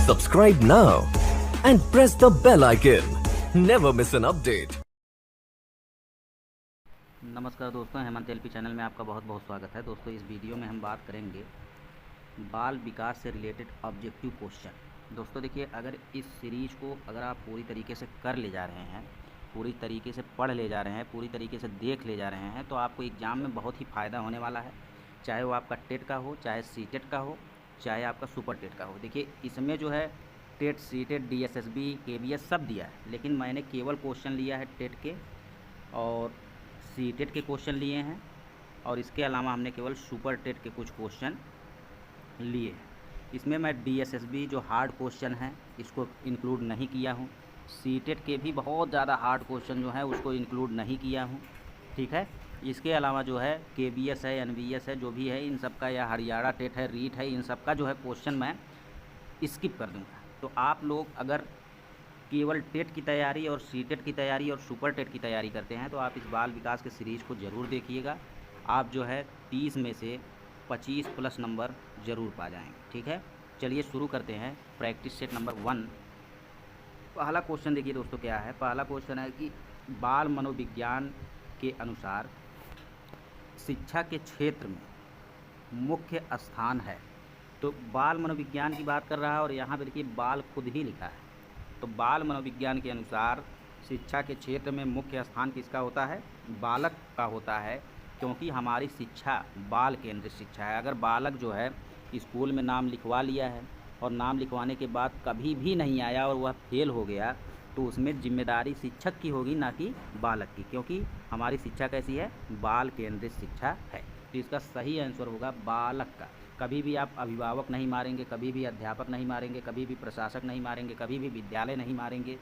Subscribe now and press the bell icon. Never miss an update. नमस्कार दोस्तों, Hemant LP channel में आपका बहुत बहुत स्वागत है। दोस्तों, इस वीडियो में हम बात करेंगे बाल विकास से रिलेटेड ऑब्जेक्टिव क्वेश्चन। दोस्तों देखिए, अगर इस सीरीज को अगर आप पूरी तरीके से कर ले जा रहे हैं, पूरी तरीके से पढ़ ले जा रहे हैं, पूरी तरीके से देख ले जा रहे हैं, तो आपको एग्ज़ाम में बहुत ही फ़ायदा होने वाला है। चाहे वो आपका टेट का हो, चाहे सीटेट का हो, चाहे आपका सुपर टेट का हो। देखिए, इसमें जो है टेट, सीटेट, डीएसएसबी, केबीएस सब दिया है, लेकिन मैंने केवल क्वेश्चन लिया है टेट के और सीटेट के क्वेश्चन लिए हैं, और इसके अलावा हमने केवल सुपर टेट के कुछ क्वेश्चन लिए हैं। इसमें मैं डीएसएसबी जो हार्ड क्वेश्चन हैं इसको इंक्लूड नहीं किया हूँ। सीटेट के भी बहुत ज़्यादा हार्ड क्वेश्चन जो है उसको इंक्लूड नहीं किया हूँ, ठीक है। इसके अलावा जो है केबीएस है, एनबीएस है, जो भी है इन सब का, या हरियाणा टेट है, रीट है, इन सब का जो है क्वेश्चन मैं स्किप कर दूँगा। तो आप लोग अगर केवल टेट की तैयारी और सीटेट की तैयारी और सुपर टेट की तैयारी करते हैं तो आप इस बाल विकास के सीरीज़ को ज़रूर देखिएगा। आप जो है 30 में से 25 प्लस नंबर ज़रूर पा जाएंगे, ठीक है। चलिए शुरू करते हैं। Practice set number 1। पहला क्वेश्चन देखिए दोस्तों क्या है। पहला क्वेश्चन है कि बाल मनोविज्ञान के अनुसार शिक्षा के क्षेत्र में मुख्य स्थान है। तो बाल मनोविज्ञान की बात कर रहा है और यहाँ पे देखिए बाल खुद ही लिखा है। तो बाल मनोविज्ञान के अनुसार शिक्षा के क्षेत्र में मुख्य स्थान किसका होता है? बालक का होता है, क्योंकि हमारी शिक्षा बाल केंद्रित शिक्षा है। अगर बालक जो है स्कूल में नाम लिखवा लिया है और नाम लिखवाने के बाद कभी भी नहीं आया और वह फेल हो गया, तो उसमें जिम्मेदारी शिक्षक की होगी, ना कि बालक की, क्योंकि हमारी शिक्षा कैसी है? बाल केंद्रित शिक्षा है। तो इसका सही आंसर होगा बालक का। कभी भी आप अभिभावक नहीं मारेंगे, कभी भी अध्यापक नहीं मारेंगे, कभी भी प्रशासक नहीं मारेंगे, कभी भी विद्यालय नहीं मारेंगे।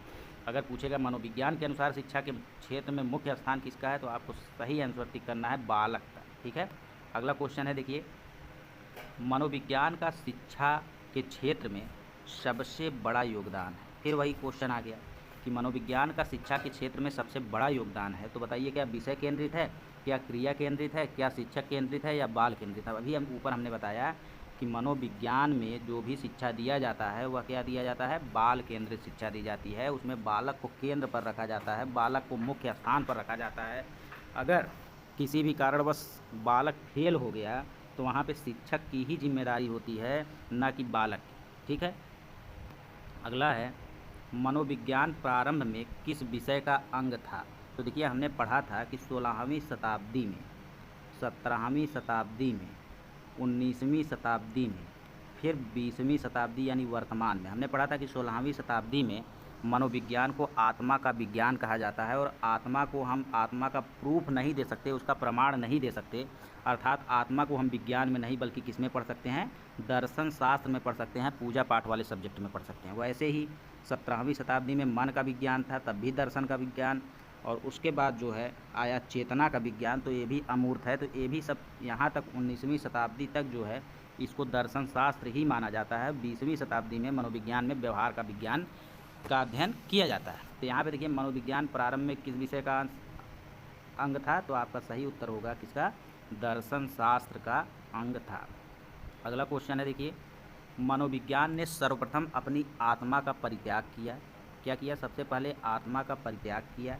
अगर पूछेगा मनोविज्ञान के अनुसार शिक्षा के क्षेत्र में मुख्य स्थान किसका है, तो आपको सही आंसर टिक करना है बालक का, ठीक है। अगला क्वेश्चन है, देखिए, मनोविज्ञान का शिक्षा के क्षेत्र में सबसे बड़ा योगदान है। फिर वही क्वेश्चन आ गया कि मनोविज्ञान का शिक्षा के क्षेत्र में सबसे बड़ा योगदान है, तो बताइए क्या विषय केंद्रित है, क्या क्रिया केंद्रित है, क्या शिक्षक केंद्रित है, या बाल केंद्रित है। अभी हम ऊपर हमने बताया कि मनोविज्ञान में जो भी शिक्षा दिया जाता है वह क्या दिया जाता है? बाल केंद्रित शिक्षा दी जाती है। उसमें बालक को केंद्र पर रखा जाता है, बालक को मुख्य स्थान पर रखा जाता है। अगर किसी भी कारणवश बालक फेल हो गया तो वहाँ पे शिक्षक की ही जिम्मेदारी होती है, ना कि बालक की, ठीक है। अगला है, मनोविज्ञान प्रारंभ में किस विषय का अंग था। तो देखिए, हमने पढ़ा था कि 16वीं शताब्दी में, 17वीं शताब्दी में, 19वीं शताब्दी में, फिर 20वीं शताब्दी यानी वर्तमान में, हमने पढ़ा था कि 16वीं शताब्दी में मनोविज्ञान को आत्मा का विज्ञान कहा जाता है। और आत्मा को हम आत्मा का प्रूफ नहीं दे सकते, उसका प्रमाण नहीं दे सकते, अर्थात आत्मा को हम विज्ञान में नहीं बल्कि किस में पढ़ सकते हैं? दर्शन शास्त्र में पढ़ सकते हैं, पूजा पाठ वाले सब्जेक्ट में पढ़ सकते हैं। वैसे ही 17वीं शताब्दी में मन का विज्ञान था, तब भी दर्शन का विज्ञान, और उसके बाद जो है आया चेतना का विज्ञान, तो ये भी अमूर्त है। तो ये भी सब यहाँ तक 19वीं शताब्दी तक जो है इसको दर्शन शास्त्र ही माना जाता है। 20वीं शताब्दी में मनोविज्ञान में व्यवहार का विज्ञान का अध्ययन किया जाता है। तो यहाँ पे देखिए, मनोविज्ञान प्रारंभ में किस विषय का अंग था, तो आपका सही उत्तर होगा किसका? दर्शन शास्त्र का अंग था। अगला क्वेश्चन है, देखिए, मनोविज्ञान ने सर्वप्रथम अपनी आत्मा का परित्याग किया। क्या किया? सबसे पहले आत्मा का परित्याग किया,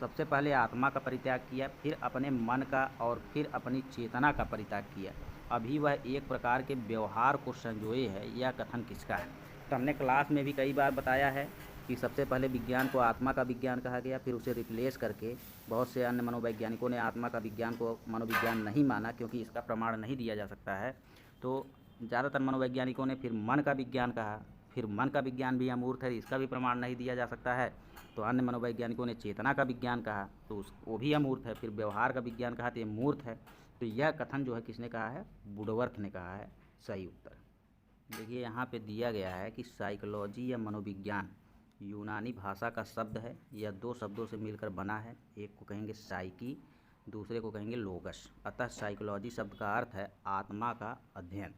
सबसे पहले आत्मा का परित्याग किया, फिर अपने मन का, और फिर अपनी चेतना का परित्याग किया। अभी वह एक प्रकार के व्यवहार को संजोए है। यह कथन किसका है? तो हमने क्लास में भी कई बार बताया है कि सबसे पहले विज्ञान को आत्मा का विज्ञान कहा गया, फिर उसे रिप्लेस करके बहुत से अन्य मनोवैज्ञानिकों ने आत्मा का विज्ञान को मनोविज्ञान नहीं माना, क्योंकि इसका प्रमाण नहीं दिया जा सकता है। तो ज़्यादातर मनोवैज्ञानिकों ने फिर मन का विज्ञान कहा, फिर मन का विज्ञान भी अमूर्त है, इसका भी प्रमाण नहीं दिया जा सकता है। तो अन्य मनोवैज्ञानिकों ने चेतना का विज्ञान कहा, तो वो भी अमूर्त है। फिर व्यवहार का विज्ञान कहा, तो ये मूर्त है। तो यह कथन जो है किसने कहा है? वुडवर्थ ने कहा है। सही उत्तर। देखिए, यहाँ पे दिया गया है कि साइकोलॉजी या मनोविज्ञान यूनानी भाषा का शब्द है। यह दो शब्दों से मिलकर बना है, एक को कहेंगे साइकी, दूसरे को कहेंगे लोगस। अतः साइकोलॉजी शब्द का अर्थ है आत्मा का अध्ययन।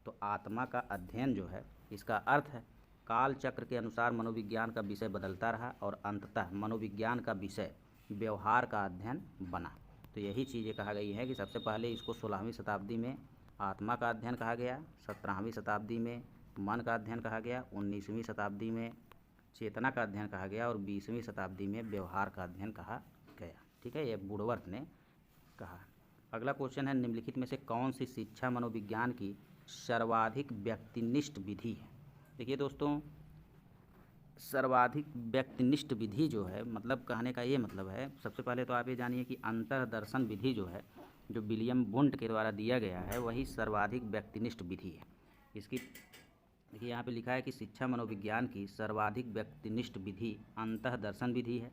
तो आत्मा का अध्ययन जो है इसका अर्थ है काल चक्र के अनुसार मनोविज्ञान का विषय बदलता रहा और अंततः मनोविज्ञान का विषय व्यवहार का अध्ययन बना। तो यही चीज़ें कहा गई है कि सबसे पहले इसको 16वीं शताब्दी में आत्मा का अध्ययन कहा गया, 17वीं शताब्दी में मन का अध्ययन कहा गया, 19वीं शताब्दी में चेतना का अध्ययन कहा गया और 20वीं शताब्दी में व्यवहार का अध्ययन कहा गया। ठीक है, ये वुडवर्थ ने कहा। अगला क्वेश्चन है, निम्नलिखित में से कौन सी शिक्षा मनोविज्ञान की सर्वाधिक व्यक्तिनिष्ठ विधि है। देखिए दोस्तों, सर्वाधिक व्यक्तिनिष्ठ विधि जो है, मतलब कहने का ये मतलब है, सबसे पहले तो आप ये जानिए कि अंतर्दर्शन विधि जो है, जो विलियम वुंट के द्वारा दिया गया है, वही सर्वाधिक व्यक्तिनिष्ठ विधि है। इसकी देखिए यहाँ पे लिखा है कि शिक्षा मनोविज्ञान की सर्वाधिक व्यक्तिनिष्ठ विधि अंतःदर्शन विधि है।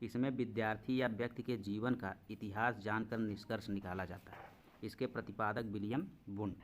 इसमें विद्यार्थी या व्यक्ति के जीवन का इतिहास जानकर निष्कर्ष निकाला जाता है। इसके प्रतिपादक विलियम वुंट।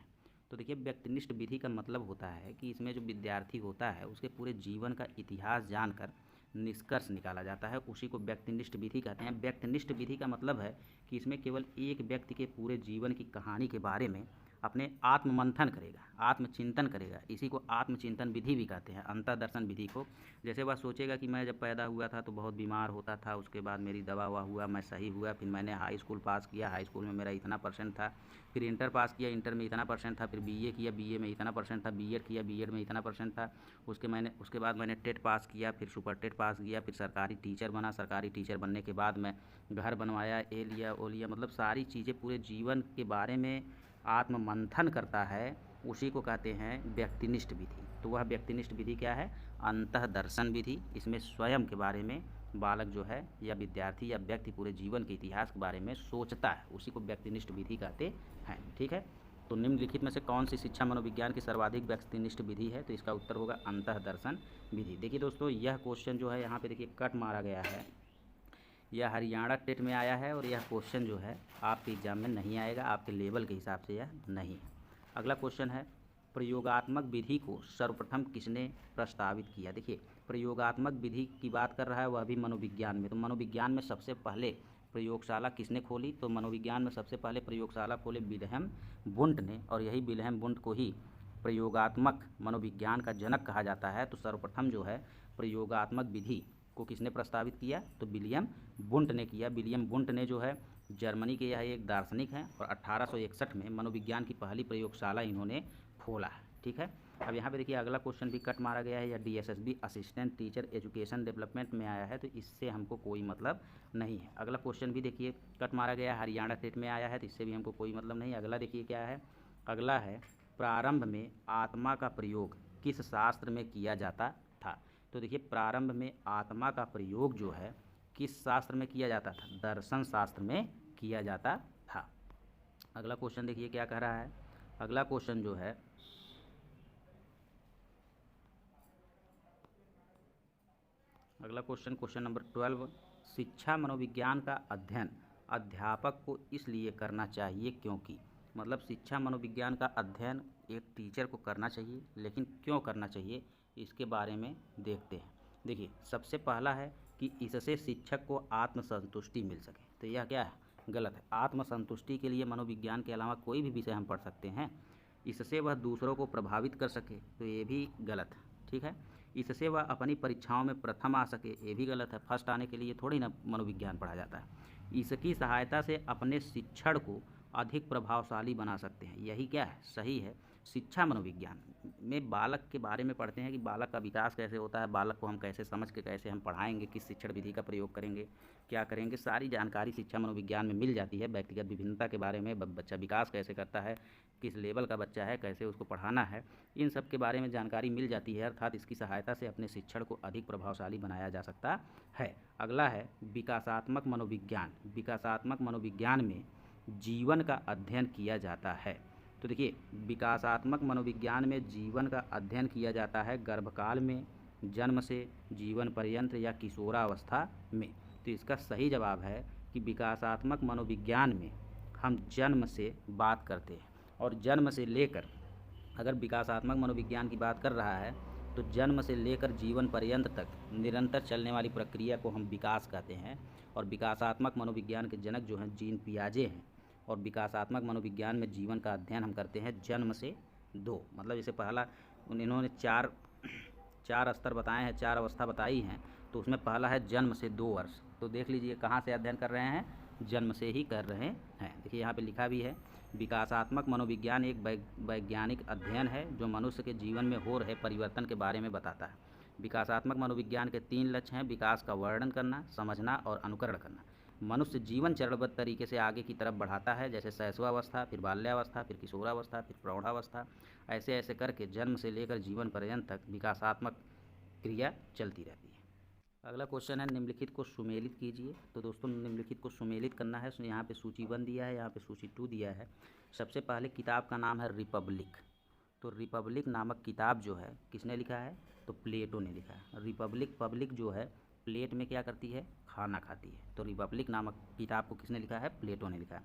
तो देखिए, व्यक्तिनिष्ठ विधि का मतलब होता है कि इसमें जो विद्यार्थी होता है उसके पूरे जीवन का इतिहास जानकर निष्कर्ष निकाला जाता है, उसी को व्यक्तिनिष्ठ विधि कहते हैं। व्यक्तिनिष्ठ विधि का मतलब है कि इसमें केवल एक व्यक्ति के पूरे जीवन की कहानी के बारे में अपने आत्ममंथन करेगा, आत्मचिंतन करेगा। इसी को आत्मचिंतन विधि भी कहते हैं, अंतर्दर्शन विधि को। जैसे वह सोचेगा कि मैं जब पैदा हुआ था तो बहुत बीमार होता था, उसके बाद मेरी दवा हुआ, मैं सही हुआ, फिर मैंने हाई स्कूल पास किया, हाई स्कूल में मेरा इतना परसेंट था, फिर इंटर पास किया, इंटर में इतना परसेंट था, फिर बीए किया, बीए में इतना परसेंट था, बीएड किया, बीएड में इतना परसेंट था, उसके बाद मैंने टेट पास किया, फिर सुपर टेट पास किया, फिर सरकारी टीचर बना, सरकारी टीचर बनने के बाद मैं घर बनवाया, ए लिया, ओ लिया, मतलब सारी चीज़ें पूरे जीवन के बारे में आत्ममंथन करता है, उसी को कहते हैं व्यक्तिनिष्ठ विधि। तो वह व्यक्तिनिष्ठ विधि क्या है? अंतःदर्शन विधि। इसमें स्वयं के बारे में बालक जो है या विद्यार्थी या व्यक्ति पूरे जीवन के इतिहास के बारे में सोचता है, उसी को व्यक्तिनिष्ठ विधि कहते हैं। ठीक है, तो निम्नलिखित में से कौन सी शिक्षा मनोविज्ञान की सर्वाधिक व्यक्तिनिष्ठ विधि है? तो इसका उत्तर होगा अंतःदर्शन विधि। देखिए दोस्तों, यह क्वेश्चन जो है यहाँ पे देखिए कट मारा गया है, यह हरियाणा टेट में आया है और यह क्वेश्चन जो है आपके एग्जाम में नहीं आएगा, आपके लेवल के हिसाब से यह नहीं है। अगला क्वेश्चन है, प्रयोगात्मक विधि को सर्वप्रथम किसने प्रस्तावित किया? देखिए, प्रयोगात्मक विधि की बात कर रहा है, वह भी मनोविज्ञान में। तो मनोविज्ञान में सबसे पहले प्रयोगशाला किसने खोली? तो मनोविज्ञान में सबसे पहले प्रयोगशाला खोले विल्हेम वुंट ने, और यही विल्हेम वुंट को ही प्रयोगात्मक मनोविज्ञान का जनक कहा जाता है। तो सर्वप्रथम जो है प्रयोगात्मक विधि को किसने प्रस्तावित किया? तो विलियम वुंट ने किया। विलियम वुंट ने जो है जर्मनी के यह एक दार्शनिक हैं और 1861 में मनोविज्ञान की पहली प्रयोगशाला इन्होंने खोला है। ठीक है, अब यहाँ पे देखिए अगला क्वेश्चन भी कट मारा गया है, या DSSB assistant teacher education development में आया है, तो इससे हमको कोई मतलब नहीं है। अगला क्वेश्चन भी देखिए कट मारा गया है, हरियाणा टेट में आया है, तो इससे भी हमको कोई मतलब नहीं। अगला देखिए क्या है, अगला है, प्रारंभ में आत्मा का प्रयोग किस शास्त्र में किया जाता था? तो देखिए, प्रारंभ में आत्मा का प्रयोग जो है किस शास्त्र में किया जाता था? दर्शन शास्त्र में किया जाता था। अगला क्वेश्चन देखिए क्या कह रहा है, अगला क्वेश्चन जो है क्वेश्चन नंबर 12, शिक्षा मनोविज्ञान का अध्ययन अध्यापक को इसलिए करना चाहिए क्योंकि, मतलब शिक्षा मनोविज्ञान का अध्ययन एक टीचर को करना चाहिए, लेकिन क्यों करना चाहिए इसके बारे में देखते हैं। देखिए, सबसे पहला है कि इससे शिक्षक को आत्मसंतुष्टि मिल सके। तो यह क्या है? गलत है। आत्मसंतुष्टि के लिए मनोविज्ञान के अलावा कोई भी विषय हम पढ़ सकते हैं। इससे वह दूसरों को प्रभावित कर सके, तो ये भी गलत है। ठीक है, इससे वह अपनी परीक्षाओं में प्रथम आ सके, ये भी गलत है। फर्स्ट आने के लिए थोड़ी ना मनोविज्ञान पढ़ा जाता है। इसकी सहायता से अपने शिक्षण को अधिक प्रभावशाली बना सकते हैं, यही क्या है? सही है। शिक्षा मनोविज्ञान में बालक के बारे में पढ़ते हैं कि बालक का विकास कैसे होता है, बालक को हम कैसे समझ के कैसे हम पढ़ाएंगे, किस शिक्षण विधि का प्रयोग करेंगे, क्या करेंगे, सारी जानकारी शिक्षा मनोविज्ञान में मिल जाती है। व्यक्तिगत विभिन्नता के बारे में, बच्चा विकास कैसे करता है, किस लेवल का बच्चा है, कैसे उसको पढ़ाना है, इन सब के बारे में जानकारी मिल जाती है। अर्थात इसकी सहायता से अपने शिक्षण को अधिक प्रभावशाली बनाया जा सकता है। अगला है विकासात्मक मनोविज्ञान। विकासात्मक मनोविज्ञान में जीवन का अध्ययन किया जाता है। तो देखिए, विकासात्मक मनोविज्ञान में जीवन का अध्ययन किया जाता है गर्भकाल में, जन्म से जीवन पर्यंत या किशोरावस्था में। तो इसका सही जवाब है कि विकासात्मक मनोविज्ञान में हम जन्म से बात करते हैं, और जन्म से लेकर, अगर विकासात्मक मनोविज्ञान की बात कर रहा है तो जन्म से लेकर जीवन पर्यंत तक निरंतर चलने वाली प्रक्रिया को हम विकास कहते हैं। और विकासात्मक मनोविज्ञान के जनक जो हैं जीन पियाजे हैं, और विकासात्मक मनोविज्ञान में जीवन का अध्ययन हम करते हैं जन्म से 2, मतलब जैसे पहला इन्होंने चार स्तर बताए हैं, 4 अवस्था बताई हैं, तो उसमें पहला है जन्म से 2 वर्ष। तो देख लीजिए कहाँ से अध्ययन कर रहे हैं? जन्म से ही कर रहे हैं। देखिए यहाँ पे लिखा भी है, विकासात्मक मनोविज्ञान एक वैज्ञानिक अध्ययन है जो मनुष्य के जीवन में हो रहे परिवर्तन के बारे में बताता है। विकासात्मक मनोविज्ञान के 3 लक्ष्य हैं: विकास का वर्णन करना, समझना और अनुकरण करना। मनुष्य जीवन चरणबद्ध तरीके से आगे की तरफ बढ़ाता है, जैसे शैशवावस्था, फिर बाल्यावस्था, फिर किशोरावस्था, फिर प्रौढ़ावस्था। ऐसे ऐसे करके जन्म से लेकर जीवन पर्यंत तक विकासात्मक क्रिया चलती रहती है। अगला क्वेश्चन है, निम्नलिखित को सुमेलित कीजिए। तो दोस्तों निम्नलिखित को सुमेलित करना है। यहाँ पे सूची 1 दिया है, यहाँ पे सूची 2 दिया है। सबसे पहले किताब का नाम है रिपब्लिक। तो रिपब्लिक नामक किताब जो है किसने लिखा है? तो प्लेटो ने लिखा है। रिपब्लिक, पब्लिक जो है प्लेट में क्या करती है? खाना खाती है। तो रिपब्लिक नामक किताब को किसने लिखा है? प्लेटो ने लिखा है।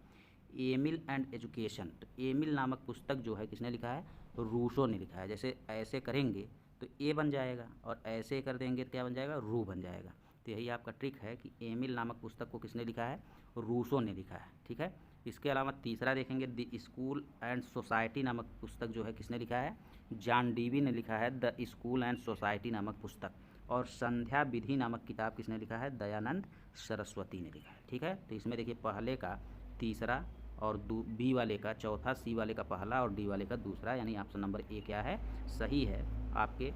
एमिल एंड एजुकेशन, तो एमिल नामक पुस्तक जो है किसने लिखा है? रूसो ने लिखा है। जैसे ऐसे करेंगे तो ए बन जाएगा और ऐसे कर देंगे तो क्या बन जाएगा? रू बन जाएगा। तो यही आपका ट्रिक है कि एमिल नामक पुस्तक को किसने लिखा है? रूसो ने लिखा है। ठीक है। इसके अलावा तीसरा देखेंगे, द स्कूल एंड सोसाइटी नामक पुस्तक जो है किसने लिखा है? जॉन डीवी ने लिखा है द स्कूल एंड सोसाइटी नामक पुस्तक। और संध्या विधि नामक किताब किसने लिखा है? दयानंद सरस्वती ने लिखा है। ठीक है। तो इसमें देखिए पहले का तीसरा और बी वाले का चौथा, सी वाले का पहला और डी वाले का दूसरा, यानी ऑप्शन नंबर ए क्या है? सही है। आपके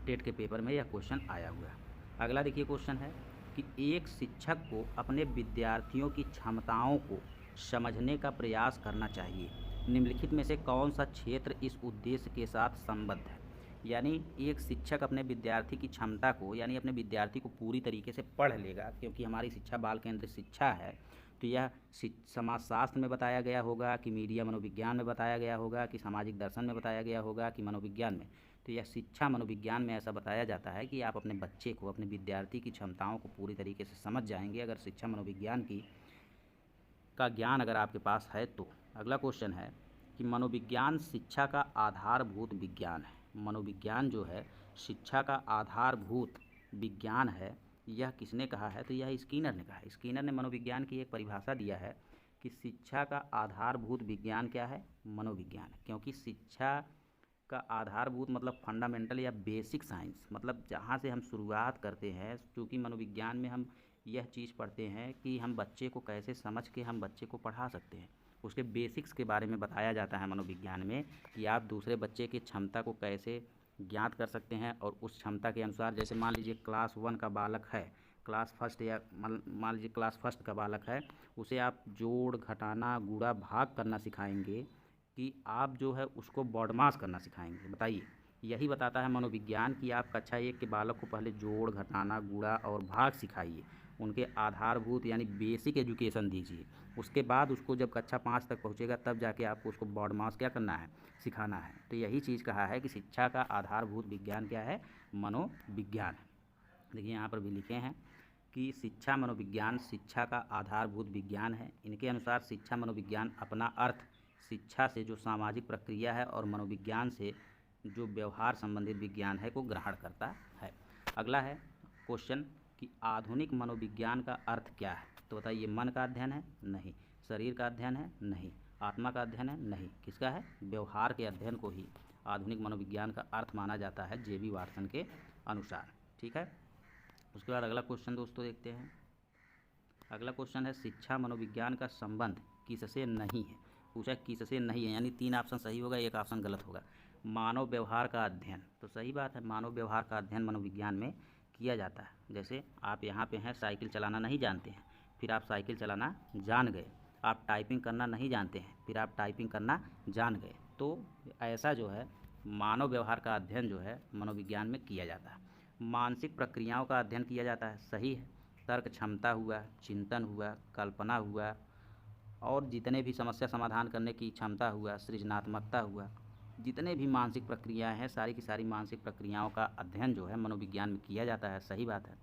टेट के पेपर में यह क्वेश्चन आया हुआ है। अगला देखिए क्वेश्चन है कि एक शिक्षक को अपने विद्यार्थियों की क्षमताओं को समझने का प्रयास करना चाहिए। निम्नलिखित में से कौन सा क्षेत्र इस उद्देश्य के साथ संबद्ध है? यानी एक शिक्षक अपने विद्यार्थी की क्षमता को, यानी अपने विद्यार्थी को पूरी तरीके से पढ़ लेगा, क्योंकि हमारी शिक्षा बाल केंद्रित शिक्षा है। तो यह समाजशास्त्र में बताया गया होगा कि मीडिया मनोविज्ञान में बताया गया होगा कि सामाजिक दर्शन में बताया गया होगा कि मनोविज्ञान में। तो यह शिक्षा मनोविज्ञान में ऐसा बताया जाता है कि आप अपने बच्चे को, अपने विद्यार्थी की क्षमताओं को पूरी तरीके से समझ जाएंगे अगर शिक्षा मनोविज्ञान का ज्ञान अगर आपके पास है तो। अगला क्वेश्चन है कि मनोविज्ञान शिक्षा का आधारभूत विज्ञान है। मनोविज्ञान जो है शिक्षा का आधारभूत विज्ञान है, यह किसने कहा है? तो यह स्किनर ने कहा है। स्किनर ने मनोविज्ञान की एक परिभाषा दिया है कि शिक्षा का आधारभूत विज्ञान क्या है? मनोविज्ञान। क्योंकि शिक्षा का आधारभूत मतलब फंडामेंटल या बेसिक साइंस, मतलब जहाँ से हम शुरुआत करते हैं। क्योंकि मनोविज्ञान में हम यह चीज़ पढ़ते हैं कि हम बच्चे को कैसे समझ के हम बच्चे को पढ़ा सकते हैं, उसके बेसिक्स के बारे में बताया जाता है मनोविज्ञान में कि आप दूसरे बच्चे की क्षमता को कैसे ज्ञात कर सकते हैं और उस क्षमता के अनुसार, जैसे मान लीजिए क्लास 1 का बालक है, क्लास फर्स्ट या मान लीजिए क्लास फर्स्ट का बालक है, उसे आप जोड़, घटाना, गुणा, भाग करना सिखाएंगे कि आप जो है उसको बॉडमास करना सिखाएंगे। बताइए, यही बताता है मनोविज्ञान कि आप कक्षा 1 के बालक को पहले जोड़, घटाना, गुणा और भाग सिखाइए, उनके आधारभूत यानी बेसिक एजुकेशन दीजिए। उसके बाद उसको जब कक्षा 5 तक पहुंचेगा तब जाके आपको उसको बॉडमास क्या करना है? सिखाना है। तो यही चीज़ कहा है कि शिक्षा का आधारभूत विज्ञान क्या है? मनोविज्ञान है। देखिए यहाँ पर भी लिखे हैं कि शिक्षा मनोविज्ञान शिक्षा का आधारभूत विज्ञान है। इनके अनुसार शिक्षा मनोविज्ञान अपना अर्थ शिक्षा से जो सामाजिक प्रक्रिया है और मनोविज्ञान से जो व्यवहार संबंधित विज्ञान है को ग्रहण करता है। अगला है क्वेश्चन कि आधुनिक मनोविज्ञान का अर्थ क्या है? तो बताइए, मन का अध्ययन है? नहीं। शरीर का अध्ययन है? नहीं। आत्मा का अध्ययन है? नहीं। किसका है? व्यवहार के अध्ययन को ही आधुनिक मनोविज्ञान का अर्थ माना जाता है, जे.बी. वाटसन के अनुसार। ठीक है। उसके बाद अगला क्वेश्चन दोस्तों देखते हैं। अगला क्वेश्चन है शिक्षा मनोविज्ञान का संबंध किससे नहीं है? पूछा किससे नहीं है, यानी 3 ऑप्शन सही होगा, 1 ऑप्शन गलत होगा। मानव व्यवहार का अध्ययन, तो सही बात है, मानव व्यवहार का अध्ययन मनोविज्ञान में किया जाता है। जैसे आप यहाँ पे हैं, साइकिल चलाना नहीं जानते हैं, फिर आप साइकिल चलाना जान गए। आप टाइपिंग करना नहीं जानते हैं, फिर आप टाइपिंग करना जान गए। तो ऐसा जो है मानव व्यवहार का अध्ययन जो है मनोविज्ञान में किया जाता है। मानसिक प्रक्रियाओं का अध्ययन किया जाता है, सही है। तर्क क्षमता हुआ, चिंतन हुआ, कल्पना हुआ और जितने भी समस्या समाधान करने की क्षमता हुआ, सृजनात्मकता हुआ, जितने भी मानसिक प्रक्रियाएं हैं, सारी की सारी मानसिक प्रक्रियाओं का अध्ययन जो है मनोविज्ञान में किया जाता है, सही बात है।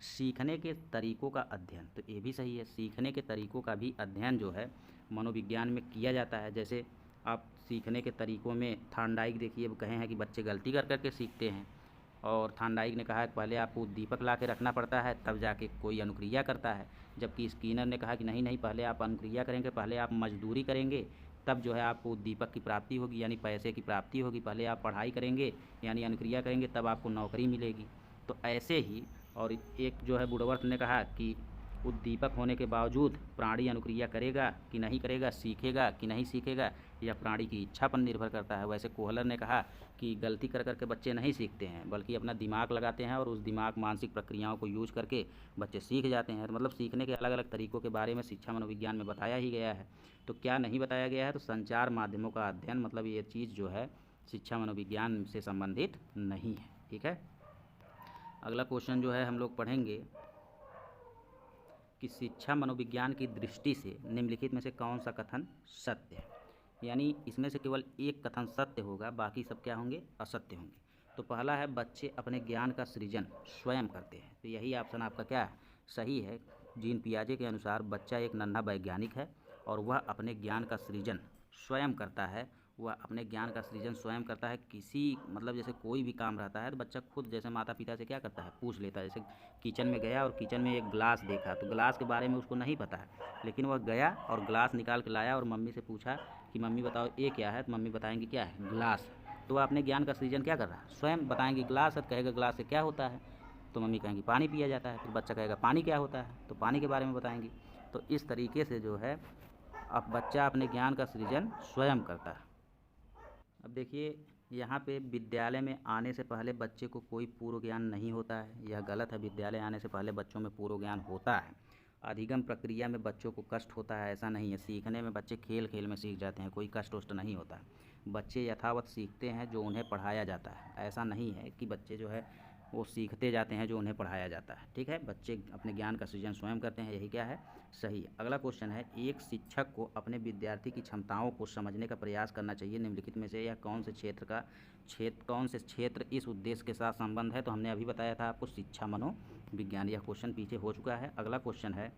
सीखने के तरीकों का अध्ययन, तो ये भी सही है, सीखने के तरीकों का भी अध्ययन जो है मनोविज्ञान में किया जाता है। जैसे आप सीखने के तरीकों में थॉर्नडाइक देखिए, वो कहे हैं कि बच्चे गलती कर करके सीखते हैं, और थॉर्नडाइक ने कहा है कि पहले आपको दीपक ला के रखना पड़ता है तब जाके कोई अनुक्रिया करता है, जबकि स्किनर ने कहा कि नहीं नहीं, पहले आप अनुक्रिया करेंगे, पहले आप मजदूरी करेंगे, तब जो है आपको दीपक की प्राप्ति होगी, यानी पैसे की प्राप्ति होगी। पहले आप पढ़ाई करेंगे यानी अनुक्रिया करेंगे, तब आपको नौकरी मिलेगी। तो ऐसे ही, और एक जो है वुडवर्थ ने कहा कि उद्दीपक होने के बावजूद प्राणी अनुक्रिया करेगा कि नहीं करेगा, सीखेगा कि नहीं सीखेगा, यह प्राणी की इच्छा पर निर्भर करता है। वैसे कोहलर ने कहा कि गलती कर करके बच्चे नहीं सीखते हैं, बल्कि अपना दिमाग लगाते हैं और उस दिमाग मानसिक प्रक्रियाओं को यूज करके बच्चे सीख जाते हैं। मतलब सीखने के अलग अलग तरीकों के बारे में शिक्षा मनोविज्ञान में बताया ही गया है। तो क्या नहीं बताया गया है? तो संचार माध्यमों का अध्ययन, मतलब ये चीज़ जो है शिक्षा मनोविज्ञान से संबंधित नहीं है। ठीक है, अगला क्वेश्चन जो है हम लोग पढ़ेंगे कि शिक्षा मनोविज्ञान की दृष्टि से निम्नलिखित में से कौन सा कथन सत्य है। यानी इसमें से केवल एक कथन सत्य होगा, बाकी सब क्या होंगे? असत्य होंगे। तो पहला है बच्चे अपने ज्ञान का सृजन स्वयं करते हैं। तो यही ऑप्शन आपका क्या है? सही है। जीन पियाजे के अनुसार बच्चा एक नन्हा वैज्ञानिक है और वह अपने ज्ञान का सृजन स्वयं करता है। वह अपने ज्ञान का सृजन स्वयं करता है। किसी मतलब जैसे कोई भी काम रहता है तो बच्चा खुद जैसे माता पिता से क्या करता है? पूछ लेता है। जैसे किचन में गया और किचन में एक ग्लास देखा, तो ग्लास के बारे में उसको नहीं पता है, लेकिन वह गया और ग्लास निकाल के लाया और मम्मी से पूछा कि मम्मी बताओ ये क्या है, तो मम्मी बताएंगी क्या है? ग्लास। तो वह अपने ज्ञान का सृजन क्या कर रहा है? स्वयं बताएंगी ग्लास है, तो कहेगा ग्लास से क्या होता है, तो मम्मी कहेंगी पानी पिया जाता है। फिर बच्चा कहेगा पानी क्या होता है, तो पानी के बारे में बताएंगी। तो इस तरीके से जो है अब बच्चा अपने ज्ञान का सृजन स्वयं करता है। अब देखिए यहाँ पे विद्यालय में आने से पहले बच्चे को कोई पूर्व ज्ञान नहीं होता है, यह गलत है। विद्यालय आने से पहले बच्चों में पूर्व ज्ञान होता है। अधिगम प्रक्रिया में बच्चों को कष्ट होता है, ऐसा नहीं है। सीखने में बच्चे खेल खेल में सीख जाते हैं, कोई कष्ट वष्ट नहीं होता है। बच्चे यथावत सीखते हैं जो उन्हें पढ़ाया जाता है। ऐसा नहीं है कि बच्चे जो है वो सीखते जाते हैं जो उन्हें पढ़ाया जाता है। ठीक है, बच्चे अपने ज्ञान का सृजन स्वयं करते हैं, यही क्या है? सही है। अगला क्वेश्चन है एक शिक्षक को अपने विद्यार्थी की क्षमताओं को समझने का प्रयास करना चाहिए। निम्नलिखित में से यह कौन से क्षेत्र इस उद्देश्य के साथ संबंध है? तो हमने अभी बताया था आपको शिक्षा मनोविज्ञान। यह क्वेश्चन पीछे हो चुका है। अगला क्वेश्चन है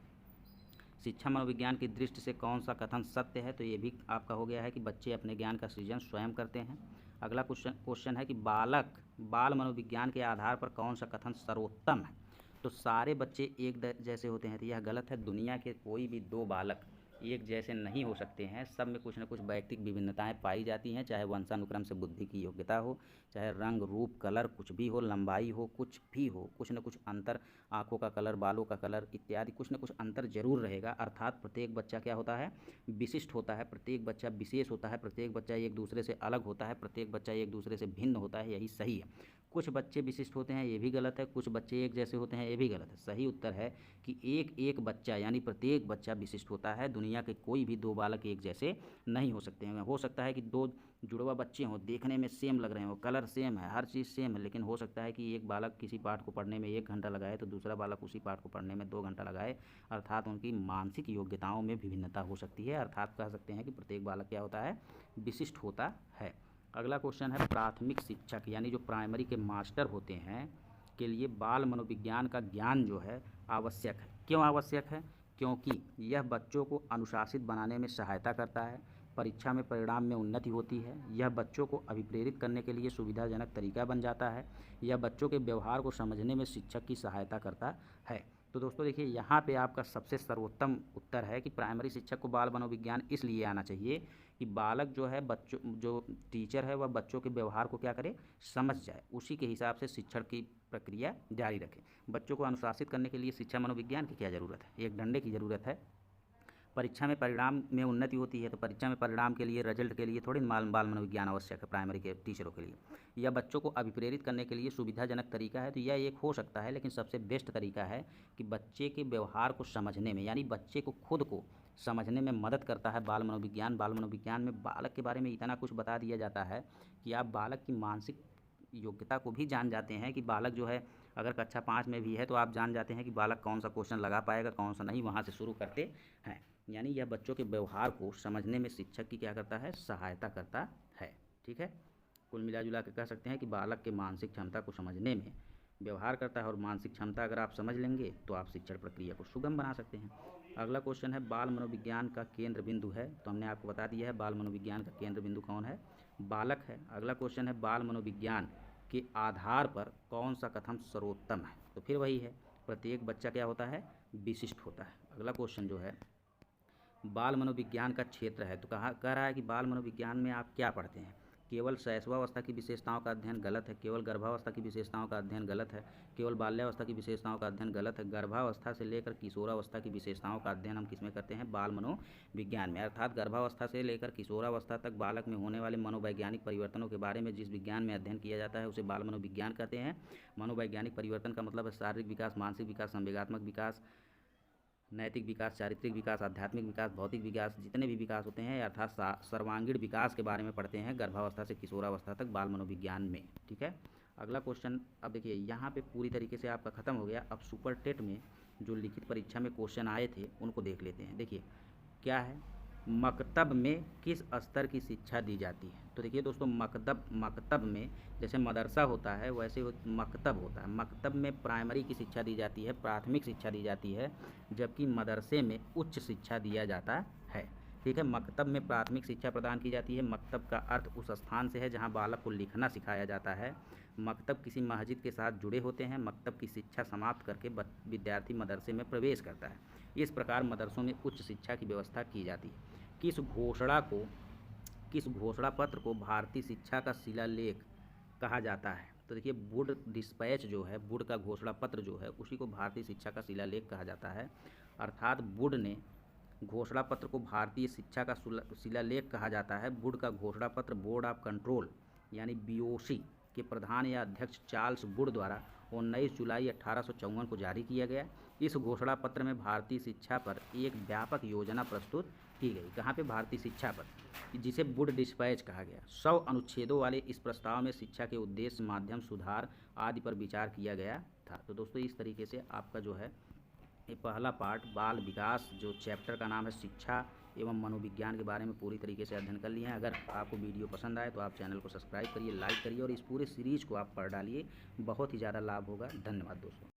शिक्षा मनोविज्ञान की दृष्टि से कौन सा कथन सत्य है? तो ये भी आपका हो गया है कि बच्चे अपने ज्ञान का सृजन स्वयं करते हैं। अगला क्वेश्चन है कि बाल मनोविज्ञान के आधार पर कौन सा कथन सर्वोत्तम है? तो सारे बच्चे एक जैसे होते हैं, तो यह गलत है। दुनिया के कोई भी दो बालक एक जैसे नहीं हो सकते हैं। सब में कुछ न कुछ वैयक्तिक विभिन्नताएं पाई जाती हैं, चाहे वंशानुक्रम से बुद्धि की योग्यता हो, चाहे रंग रूप कलर कुछ भी हो, लंबाई हो, कुछ भी हो, कुछ न कुछ अंतर, आँखों का कलर, बालों का कलर इत्यादि कुछ न कुछ अंतर जरूर रहेगा। अर्थात प्रत्येक बच्चा क्या होता है? विशिष्ट होता है, प्रत्येक बच्चा विशेष होता है, प्रत्येक बच्चा एक दूसरे से अलग होता है, प्रत्येक बच्चा एक दूसरे से भिन्न होता है, यही सही है। कुछ बच्चे विशिष्ट होते हैं, ये भी गलत है। कुछ बच्चे एक जैसे होते हैं, ये भी गलत है। सही उत्तर है कि एक एक बच्चा यानी प्रत्येक बच्चा विशिष्ट होता है। दुनिया के कोई भी दो बालक एक जैसे नहीं हो सकते हैं। हो सकता है कि दो जुड़वा बच्चे हों, देखने में सेम लग रहे हों, कलर सेम है, हर चीज़ सेम है, लेकिन हो सकता है कि एक बालक किसी पाठ को पढ़ने में 1 घंटा लगाए तो दूसरा बालक उसी पाठ को पढ़ने में 2 घंटा लगाए। अर्थात उनकी मानसिक योग्यताओं में विभिन्नता हो सकती है। अर्थात कह सकते हैं कि प्रत्येक बालक क्या होता है? विशिष्ट होता है। अगला क्वेश्चन है प्राथमिक शिक्षक यानी जो प्राइमरी के मास्टर होते हैं के लिए बाल मनोविज्ञान का ज्ञान जो है आवश्यक है। क्यों आवश्यक है? क्योंकि यह बच्चों को अनुशासित बनाने में सहायता करता है, परीक्षा में परिणाम में उन्नति होती है, यह बच्चों को अभिप्रेरित करने के लिए सुविधाजनक तरीका बन जाता है, यह बच्चों के व्यवहार को समझने में शिक्षक की सहायता करता है। तो दोस्तों देखिए यहाँ पे आपका सबसे सर्वोत्तम उत्तर है कि प्राइमरी शिक्षक को बाल मनोविज्ञान इसलिए आना चाहिए कि बालक जो है बच्चों जो टीचर है वह बच्चों के व्यवहार को क्या करे? समझ जाए, उसी के हिसाब से शिक्षण की प्रक्रिया जारी रखे। बच्चों को अनुशासित करने के लिए शिक्षा मनोविज्ञान की क्या ज़रूरत है? एक डंडे की ज़रूरत है। परीक्षा में परिणाम में उन्नति होती है, तो परीक्षा में परिणाम के लिए, रिजल्ट के लिए थोड़ी बाल मनोविज्ञान आवश्यक है प्राइमरी के टीचरों के लिए। यह बच्चों को अभिप्रेरित करने के लिए सुविधाजनक तरीका है, तो यह एक हो सकता है, लेकिन सबसे बेस्ट तरीका है कि बच्चे के व्यवहार को समझने में यानी बच्चे को खुद को समझने में मदद करता है बाल मनोविज्ञान। बाल मनोविज्ञान में बालक के बारे में इतना कुछ बता दिया जाता है कि आप बालक की मानसिक योग्यता को भी जान जाते हैं कि बालक जो है अगर कक्षा 5 में भी है तो आप जान जाते हैं कि बालक कौन सा क्वेश्चन लगा पाएगा, कौन सा नहीं, वहाँ से शुरू करते हैं। यानी यह बच्चों के व्यवहार को समझने में शिक्षक की क्या करता है? सहायता करता है। ठीक है, कुल मिला जुला के कह सकते हैं कि बालक के मानसिक क्षमता को समझने में व्यवहार करता है, और मानसिक क्षमता अगर आप समझ लेंगे तो आप शिक्षण प्रक्रिया को सुगम बना सकते हैं। अगला क्वेश्चन है बाल मनोविज्ञान का केंद्र बिंदु है, तो हमने आपको बता दिया है बाल मनोविज्ञान का केंद्र बिंदु कौन है? बालक है। अगला क्वेश्चन है बाल मनोविज्ञान के आधार पर कौन सा कथन सर्वोत्तम है? तो फिर वही है, प्रत्येक बच्चा क्या होता है? विशिष्ट होता है। अगला क्वेश्चन जो है बाल मनोविज्ञान का क्षेत्र है, तो कह रहा है कि बाल मनोविज्ञान में आप क्या पढ़ते हैं, केवल शैशवावस्था की विशेषताओं का अध्ययन गलत है, केवल गर्भावस्था की विशेषताओं का अध्ययन गलत है, केवल बाल्यावस्था की विशेषताओं का अध्ययन गलत है। गर्भावस्था से लेकर किशोरावस्था की विशेषताओं का अध्ययन हम किसमें करते हैं? बाल मनोविज्ञान में। अर्थात गर्भावस्था से लेकर किशोरावस्था तक बालक में होने वाले मनोवैज्ञानिक परिवर्तनों के बारे में जिस विज्ञान में अध्ययन किया जाता है उसे बाल मनोविज्ञान कहते हैं। मनोवैज्ञानिक परिवर्तन का मतलब है शारीरिक विकास, मानसिक विकास, संवेगात्मक विकास, नैतिक विकास, चारित्रिक विकास, आध्यात्मिक विकास, भौतिक विकास, जितने भी विकास होते हैं अर्थात सर्वांगीण विकास के बारे में पढ़ते हैं गर्भावस्था से किशोरावस्था तक बाल मनोविज्ञान में। ठीक है, अगला क्वेश्चन अब देखिए यहाँ पे पूरी तरीके से आपका खत्म हो गया। अब सुपर टेट में जो लिखित परीक्षा में क्वेश्चन आए थे उनको देख लेते हैं। देखिए क्या है, मकतब में किस स्तर की शिक्षा दी जाती है? तो देखिए दोस्तों, मकतब में जैसे मदरसा होता है वैसे मकतब होता है। मकतब में प्राइमरी की शिक्षा दी जाती है, प्राथमिक शिक्षा दी जाती है, जबकि मदरसे में उच्च शिक्षा दिया जाता है। ठीक है, मकतब में प्राथमिक शिक्षा प्रदान की जाती है। मकतब का अर्थ उस स्थान से है जहाँ बालक को लिखना सिखाया जाता है। मकतब किसी मस्जिद के साथ जुड़े होते हैं। मकतब की शिक्षा समाप्त करके विद्यार्थी मदरसे में प्रवेश करता है। इस प्रकार मदरसों में उच्च शिक्षा की व्यवस्था की जाती है। किस घोषणा पत्र को भारतीय शिक्षा का शिलालेख कहा जाता है? तो देखिए वुड डिस्पैच जो है, वुड का घोषणा पत्र जो है उसी को भारतीय शिक्षा का शिलालेख कहा जाता है। अर्थात वुड ने घोषणा पत्र को भारतीय शिक्षा का शिलालेख कहा जाता है। वुड का घोषणा पत्र बोर्ड ऑफ कंट्रोल यानी BOC के प्रधान या अध्यक्ष चार्ल्स वुड द्वारा 19 जुलाई 1854 को जारी किया गया। इस घोषणा पत्र में भारतीय शिक्षा पर एक व्यापक योजना प्रस्तुत की गई। कहाँ पे? भारतीय शिक्षा पर, जिसे वुड डिस्पैच कहा गया। 100 अनुच्छेदों वाले इस प्रस्ताव में शिक्षा के उद्देश्य, माध्यम, सुधार आदि पर विचार किया गया था। तो दोस्तों इस तरीके से आपका जो है ये पहला पार्ट बाल विकास जो चैप्टर का नाम है शिक्षा एवं मनोविज्ञान के बारे में पूरी तरीके से अध्ययन कर लिए हैं। अगर आपको वीडियो पसंद आए तो आप चैनल को सब्सक्राइब करिए, लाइक करिए और इस पूरे सीरीज़ को आप पढ़ डालिए, बहुत ही ज़्यादा लाभ होगा। धन्यवाद दोस्तों।